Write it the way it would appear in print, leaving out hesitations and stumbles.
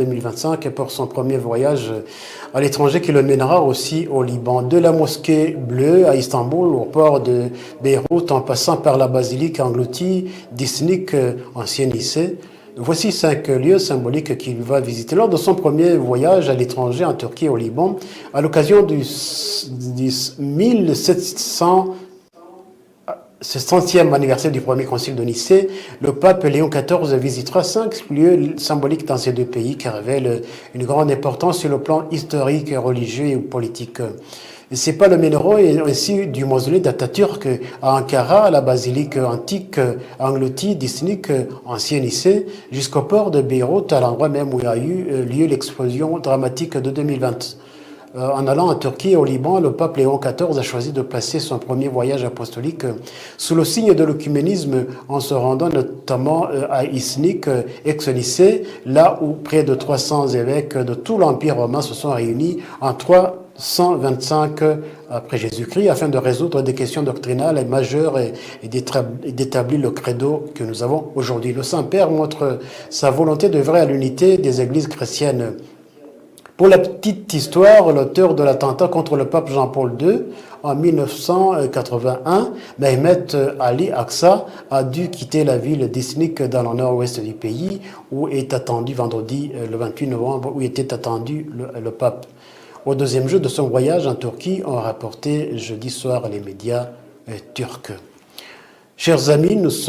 2025 pour son premier voyage à l'étranger qui le mènera aussi au Liban. De la mosquée bleue à Istanbul, au port de Beyrouth, en passant par la basilique engloutie d'Iznik, ancien lycée. Voici 5 lieux symboliques qu'il va visiter lors de son premier voyage à l'étranger en Turquie et au Liban, à l'occasion du 1700 ce centième anniversaire du premier concile de Nicée. Le pape Léon XIV visitera 5 lieux symboliques dans ces deux pays qui révèlent une grande importance sur le plan historique, religieux et politique. C'est pas le Ménoro et ainsi du mausolée d'Atatürk à Ankara, la basilique antique engloutie d'Iznik, ancien Nicée, jusqu'au port de Beyrouth, à l'endroit même où il y a eu lieu l'explosion dramatique de 2020. En allant en Turquie et au Liban, le pape Léon XIV a choisi de placer son premier voyage apostolique sous le signe de l'œcuménisme en se rendant notamment à Iznik, ex-Nicée, là où près de 300 évêques de tout l'Empire romain se sont réunis en 325 après Jésus-Christ afin de résoudre des questions doctrinales majeures et d'établir le credo que nous avons aujourd'hui. Le Saint-Père montre sa volonté d'œuvrer à l'unité des églises chrétiennes. Pour la petite histoire, l'auteur de l'attentat contre le pape Jean-Paul II en 1981, Mehmet Ali Aksa, a dû quitter la ville d'Iznik dans le nord-ouest du pays où est attendu vendredi le 28 novembre, où était attendu le pape. Au deuxième jour de son voyage en Turquie, ont rapporté jeudi soir les médias turcs. Chers amis, nous sommes